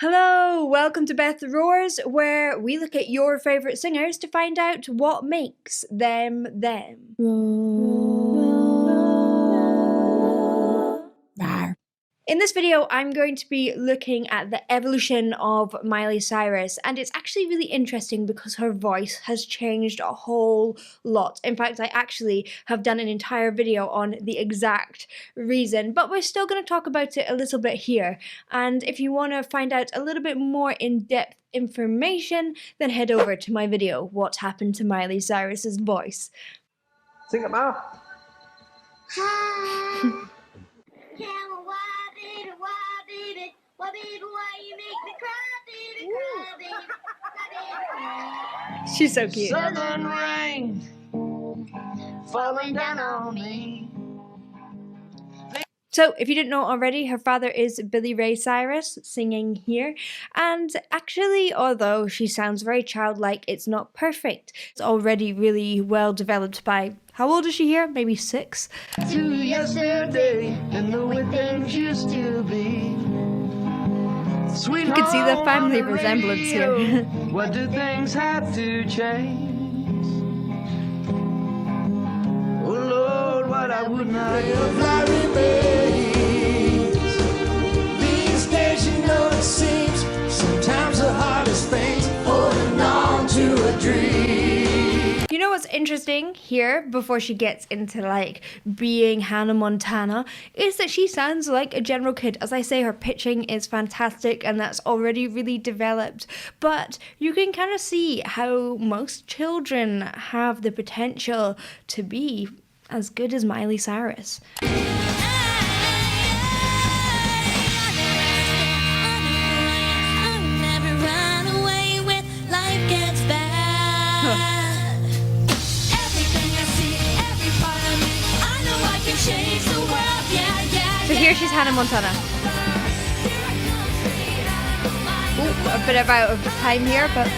Hello, welcome to Beth Roars, where we look at your favourite singers to find out what makes them them. In this video, I'm going to be looking at the evolution of Miley Cyrus, and it's actually really interesting because her voice has changed a whole lot. In fact, I actually have done an entire video on the exact reason, but we're still going to talk about it a little bit here. And if you want to find out a little bit more in-depth information, then head over to my video, What Happened to Miley Cyrus's Voice. Sing it, Ma. She's so cute. Southern rain falling down on me. So, if you didn't know already, her father is Billy Ray Cyrus, singing here. And actually, although she sounds very childlike, it's not perfect. It's already really well developed by, how old is she here? Maybe 6? To yesterday and the way things used to be. Sweet You can see the home family on the resemblance radio. here. What do things have to change? Oh Lord, what I would not have life remains. These days, you know, it seems sometimes the hardest things holding on to a dream. You know what's interesting here, before she gets into like being Hannah Montana, is that she sounds like a general kid. As I say, her pitching is fantastic and that's already really developed, but you can kind of see how most children have the potential to be as good as Miley Cyrus. So here she's Hannah Montana. Ooh, a bit out of time here, but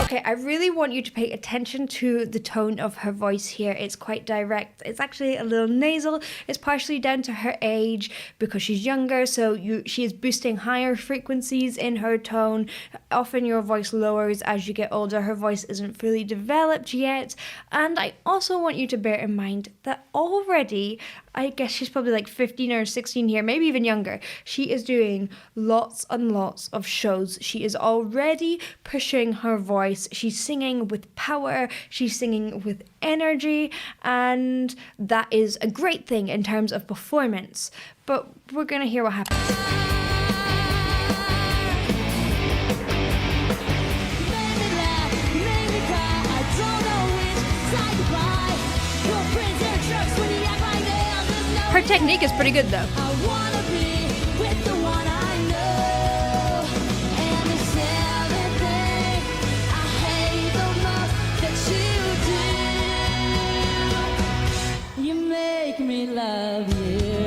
okay, I really want you to pay attention to the tone of her voice here. It's quite direct. It's actually a little nasal. It's partially down to her age because she's younger, so she is boosting higher frequencies in her tone. Often your voice lowers as you get older. Her voice isn't fully developed yet. And I also want you to bear in mind that already, I guess she's probably like 15 or 16 here, maybe even younger. She is doing lots and lots of shows. She is already pushing her voice. She's singing with power. She's singing with energy. And that is a great thing in terms of performance. But we're going to hear what happens. Her technique is pretty good though. You make me love you.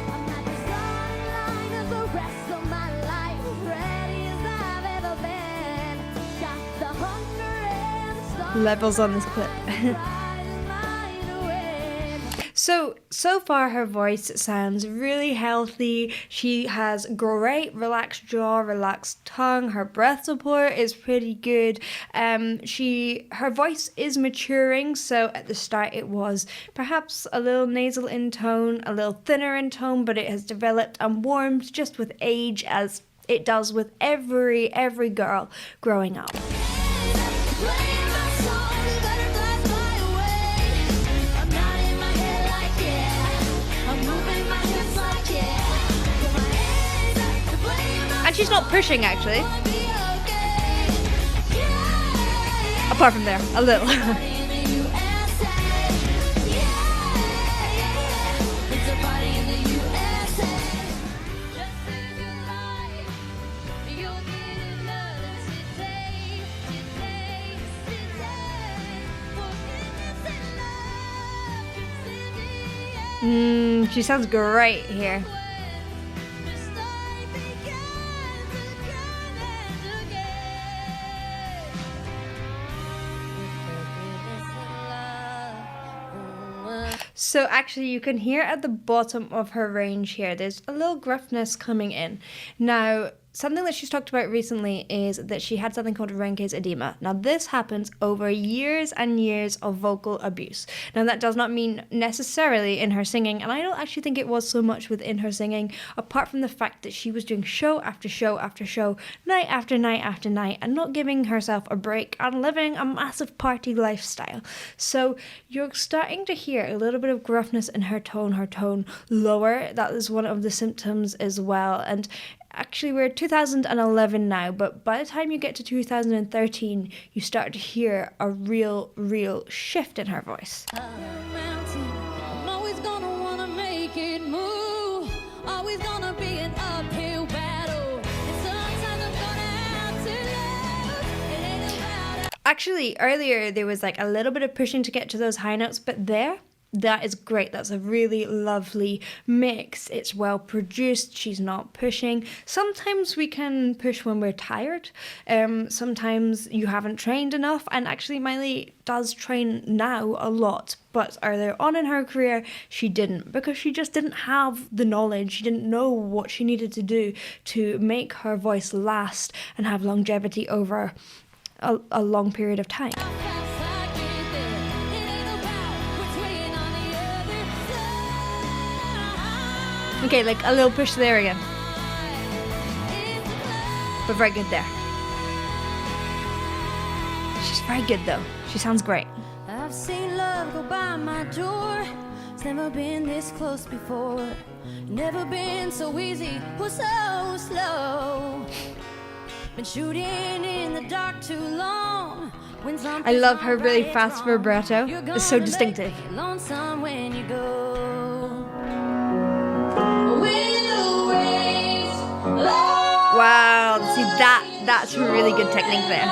I'm at the sunlight of the rest of my life, ready as I've ever been. Got the hunger and the Levels on this clip. So far her voice sounds really healthy. She has great relaxed jaw, relaxed tongue. Her breath support is pretty good. Her voice is maturing, so at the start it was perhaps a little nasal in tone, a little thinner in tone, but it has developed and warmed just with age, as it does with every girl growing up. And she's not pushing, actually. Apart from there, a little. She sounds great here. So actually you can hear at the bottom of her range here, there's a little gruffness coming in. Now, something that she's talked about recently is that she had something called Rehnke's edema. Now, this happens over years and years of vocal abuse. Now, that does not mean necessarily in her singing, and I don't actually think it was so much within her singing, apart from the fact that she was doing show after show after show, night after night after night, and not giving herself a break and living a massive party lifestyle. So you're starting to hear a little bit of gruffness in her tone lower. That is one of the symptoms as well. And actually, we're 2011 now, but by the time you get to 2013, you start to hear a real shift in her voice. I'm always gonna wanna make it move. Always gonna be an uphill battle. And sometimes I'm gonna have to lose. It ain't about Actually, earlier there was like a little bit of pushing to get to those high notes, but that is great. That's a really lovely mix. It's well produced. She's not pushing. Sometimes we can push when we're tired. Sometimes you haven't trained enough. And actually, Miley does train now a lot. But earlier on in her career, she didn't, because she just didn't have the knowledge. She didn't know what she needed to do to make her voice last and have longevity over a long period of time. Okay, like a little push there again. But very good there. She's very good though. She sounds great. I've seen love go by my door. It's never been this close before. Never been so easy or so slow. Been shooting in the dark too long. I love her really fast vibrato. It's so distinctive. Lonesome when you go. Wow, see that's really good technique there.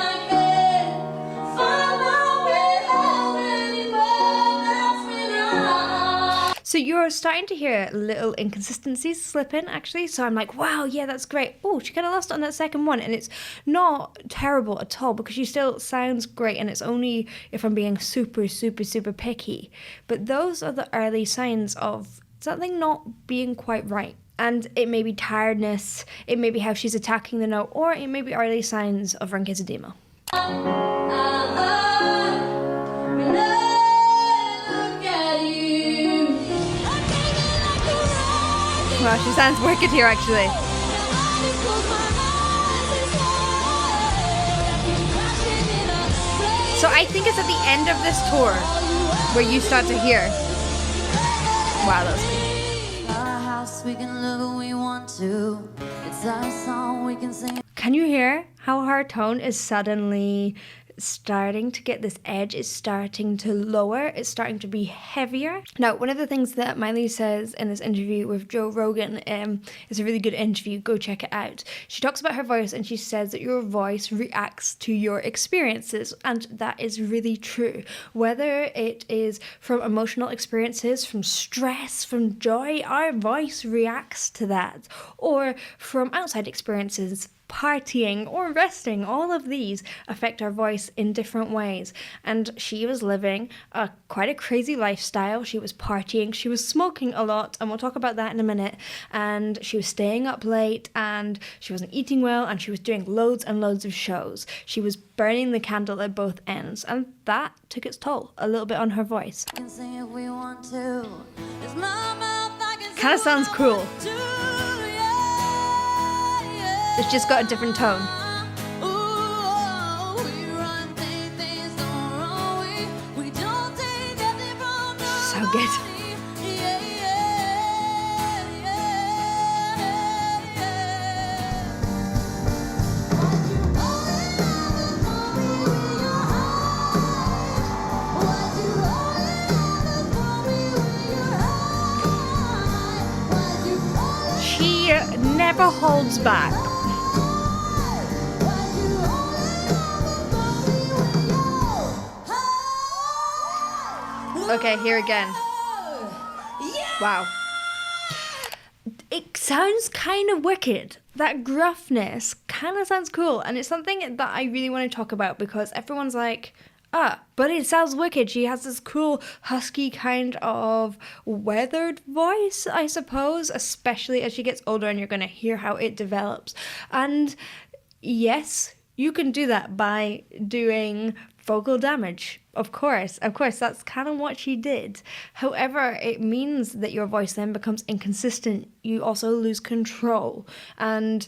So you're starting to hear little inconsistencies slip in, actually. So I'm like, wow, yeah, that's great. Oh, she kind of lost on that second one. And it's not terrible at all, because she still sounds great. And it's only if I'm being super picky. But those are the early signs of something not being quite right. And it may be tiredness, it may be how she's attacking the note, or it may be early signs of Rehnke's edema. Wow, she sounds wicked here, actually. So I think it's at the end of this tour where you start to hear. Wow, that was good. We can live what we want to. It's our song, we can sing. Can you hear how her tone is suddenly starting to get this edge? It's starting to lower. It's starting to be heavier. Now, one of the things that Miley says in this interview with Joe Rogan is a really good interview. Go check it out. She talks about her voice and she says that your voice reacts to your experiences, and that is really true. Whether it is from emotional experiences, from stress, from joy, our voice reacts to that, or from outside experiences, partying or resting. All of these affect our voice in different ways. And she was living quite a crazy lifestyle. She was partying, she was smoking a lot, and we'll talk about that in a minute. And she was staying up late, and she wasn't eating well, and she was doing loads and loads of shows. She was burning the candle at both ends, and that took its toll a little bit on her voice. Can sing if we want to. It's my mouth, I can Kind of sounds cool. It's just got a different tone. So good. She never holds back. Okay, here again. Wow. It sounds kind of wicked. That gruffness kind of sounds cool. And it's something that I really want to talk about, because everyone's like, up, but it sounds wicked. She has this cool husky kind of weathered voice, I suppose, especially as she gets older, and you're going to hear how it develops. And yes, you can do that by doing vocal damage. Of course, that's kind of what she did. However, it means that your voice then becomes inconsistent. You also lose control, and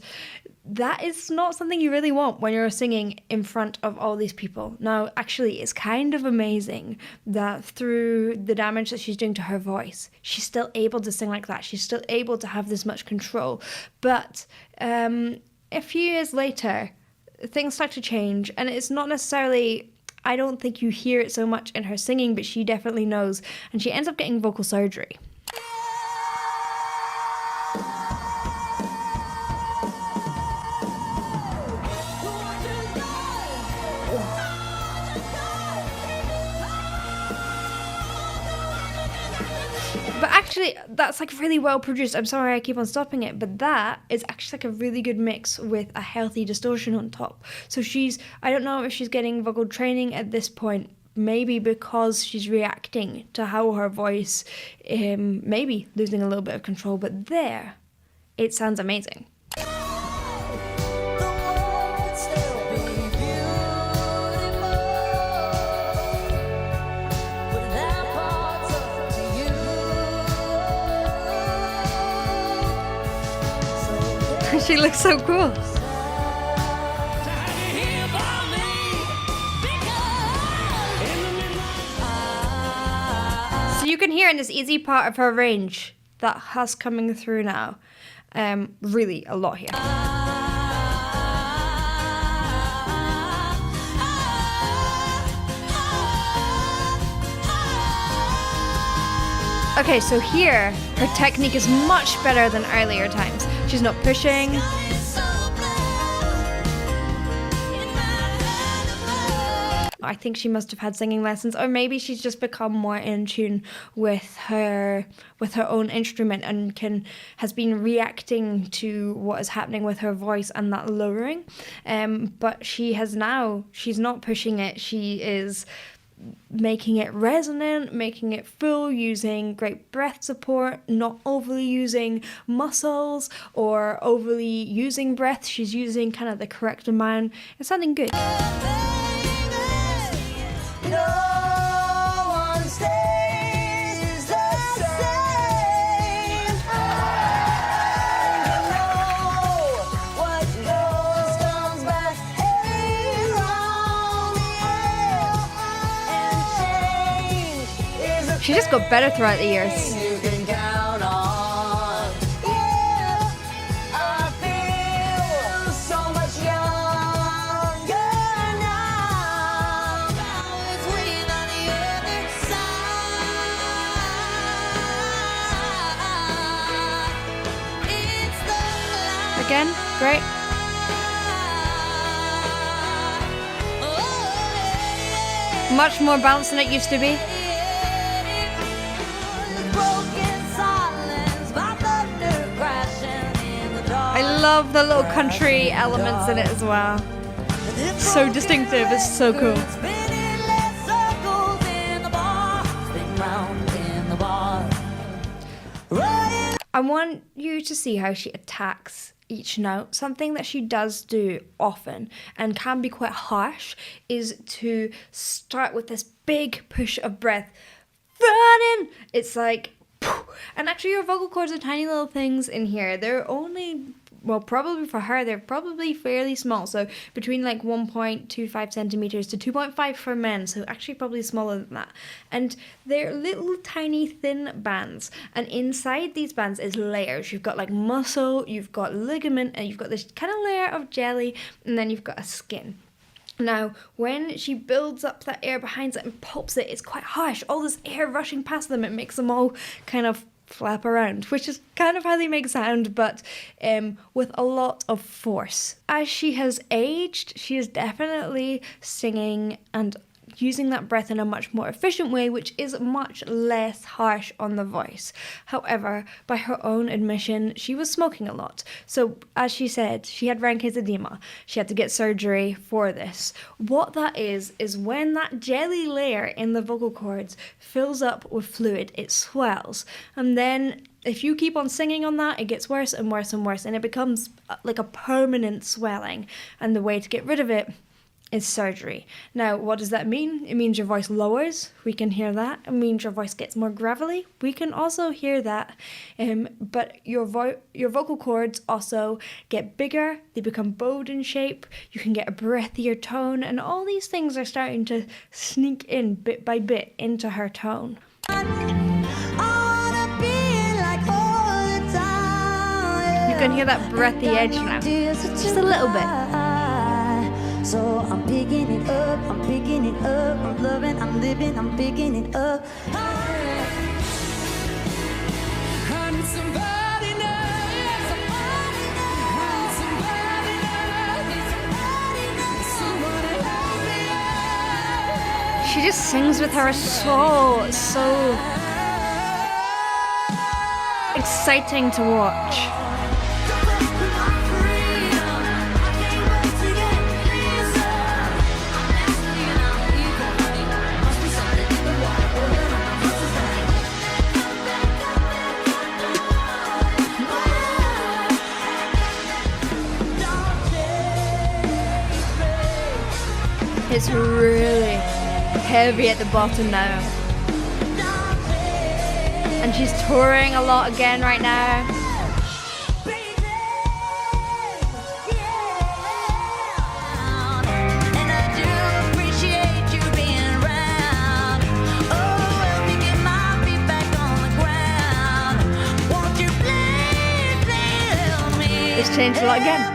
that is not something you really want when you're singing in front of all these people. Now, actually, it's kind of amazing that through the damage that she's doing to her voice, she's still able to sing like that. She's still able to have this much control. But a few years later, things start to change, and it's not necessarily, I don't think you hear it so much in her singing, but she definitely knows, and she ends up getting vocal surgery. But actually, that's like really well produced. I'm sorry I keep on stopping it, but that is actually like a really good mix with a healthy distortion on top. So I don't know if she's getting vocal training at this point, maybe because she's reacting to how her voice maybe losing a little bit of control, but there, it sounds amazing. She looks so cool. So you can hear in this easy part of her range that husk coming through now. Really a lot here. Okay, so here, her technique is much better than earlier times. She's not pushing. I think she must have had singing lessons, or maybe she's just become more in tune with her own instrument and has been reacting to what is happening with her voice and that lowering. But she's not pushing it. She is making it resonant, making it full, using great breath support, not overly using muscles or overly using breath. She's using kind of the correct amount. It's sounding good. She just got better throughout the years. Again, great. Much more balanced than it used to be. I love the little country elements in it as well. So distinctive, it's so cool. I want you to see how she attacks each note. Something that she does do often and can be quite harsh is to start with this big push of breath. Running! It's like, and actually your vocal cords are tiny little things in here. They're only, well, probably for her, they're probably fairly small. So between like 1.25 centimeters to 2.5 for men. So actually probably smaller than that. And they're little tiny thin bands. And inside these bands is layers. You've got like muscle, you've got ligament, and you've got this kind of layer of jelly, and then you've got a skin. Now, when she builds up that air behind it and pops it, it's quite harsh. All this air rushing past them, it makes them all kind of flap around, which is kind of how they make sound, but with a lot of force. As she has aged, she is definitely singing and using that breath in a much more efficient way, which is much less harsh on the voice. However, by her own admission, she was smoking a lot. So as she said, she had Rankin's edema. She had to get surgery for this. What that is when that jelly layer in the vocal cords fills up with fluid, it swells. And then if you keep on singing on that, it gets worse and worse and worse, and it becomes like a permanent swelling. And the way to get rid of it is surgery. Now, what does that mean? It means your voice lowers. We can hear that. It means your voice gets more gravelly. We can also hear that. But your vocal cords also get bigger. They become bowed in shape. You can get a breathier tone, and all these things are starting to sneak in bit by bit into her tone. You can hear that breathy edge now, just a little bit. So I'm picking it up, I'm picking it up, I'm loving, I'm living, I'm picking it up. I need somebody now. I need somebody now. She just sings with her soul. It's so exciting to watch. It's really heavy at the bottom now. And she's touring a lot again right now. It's changed a lot again.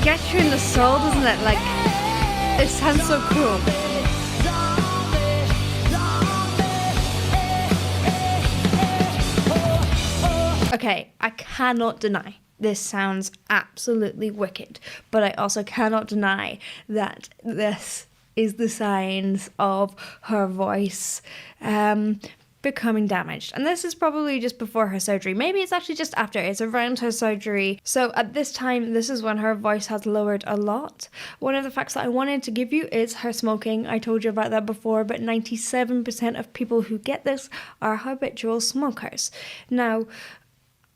Gets you in the soul, doesn't it? Like, it sounds so cool. Okay, I cannot deny this sounds absolutely wicked, but I also cannot deny that this is the signs of her voice becoming damaged. And this is probably just before her surgery. Maybe it's actually just after. It's around her surgery. So at this time, this is when her voice has lowered a lot. One of the facts that I wanted to give you is her smoking. I told you about that before, but 97% of people who get this are habitual smokers. Now,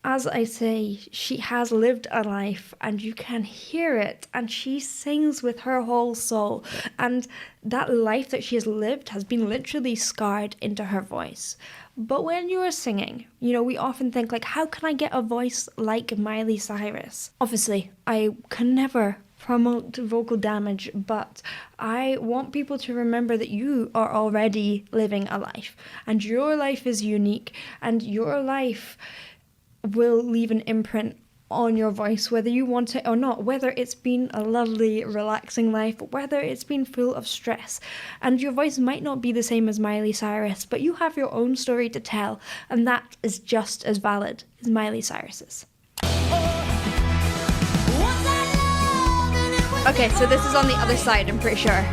as I say, she has lived a life and you can hear it, and she sings with her whole soul, and that life that she has lived has been literally scarred into her voice. But when you are singing, you know, we often think like, how can I get a voice like Miley Cyrus? Obviously, I can never promote vocal damage, but I want people to remember that you are already living a life, and your life is unique, and your life will leave an imprint on your voice, whether you want it or not, whether it's been a lovely, relaxing life, whether it's been full of stress. And your voice might not be the same as Miley Cyrus, but you have your own story to tell, and that is just as valid as Miley Cyrus's. Okay, so this is on the other side, I'm pretty sure.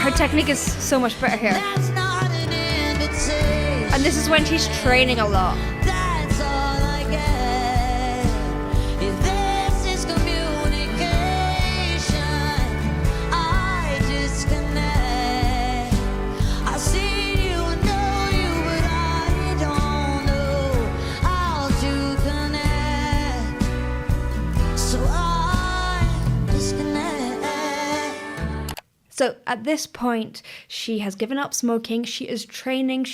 Her technique is so much better here. And this is when she's training a lot. So at this point, she has given up smoking. She is training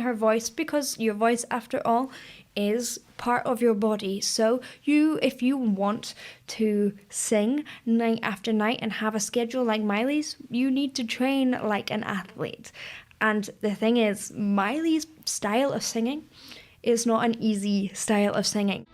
her voice, because your voice, after all, is part of your body. So if you want to sing night after night and have a schedule like Miley's, you need to train like an athlete. And the thing is, Miley's style of singing is not an easy style of singing.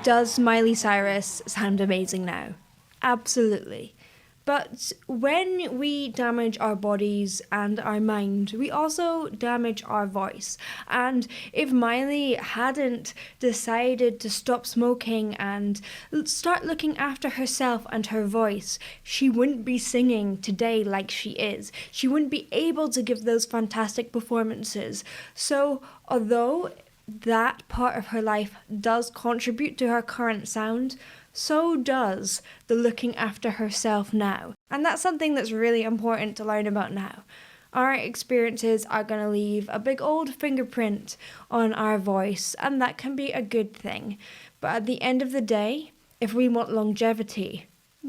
Does Miley Cyrus sound amazing now? Absolutely. But when we damage our bodies and our mind, we also damage our voice. And if Miley hadn't decided to stop smoking and start looking after herself and her voice, she wouldn't be singing today like she is. She wouldn't be able to give those fantastic performances. So although that part of her life does contribute to her current sound, so does the looking after herself now. And that's something that's really important to learn about now. Our experiences are going to leave a big old fingerprint on our voice, and that can be a good thing. But at the end of the day, if we want longevity,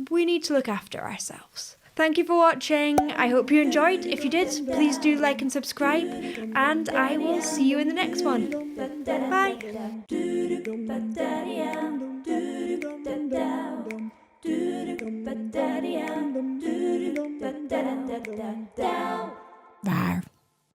we need to look after ourselves. Thank you for watching. I hope you enjoyed. If you did, please do like and subscribe, and I will see you in the next one. Bye. Var.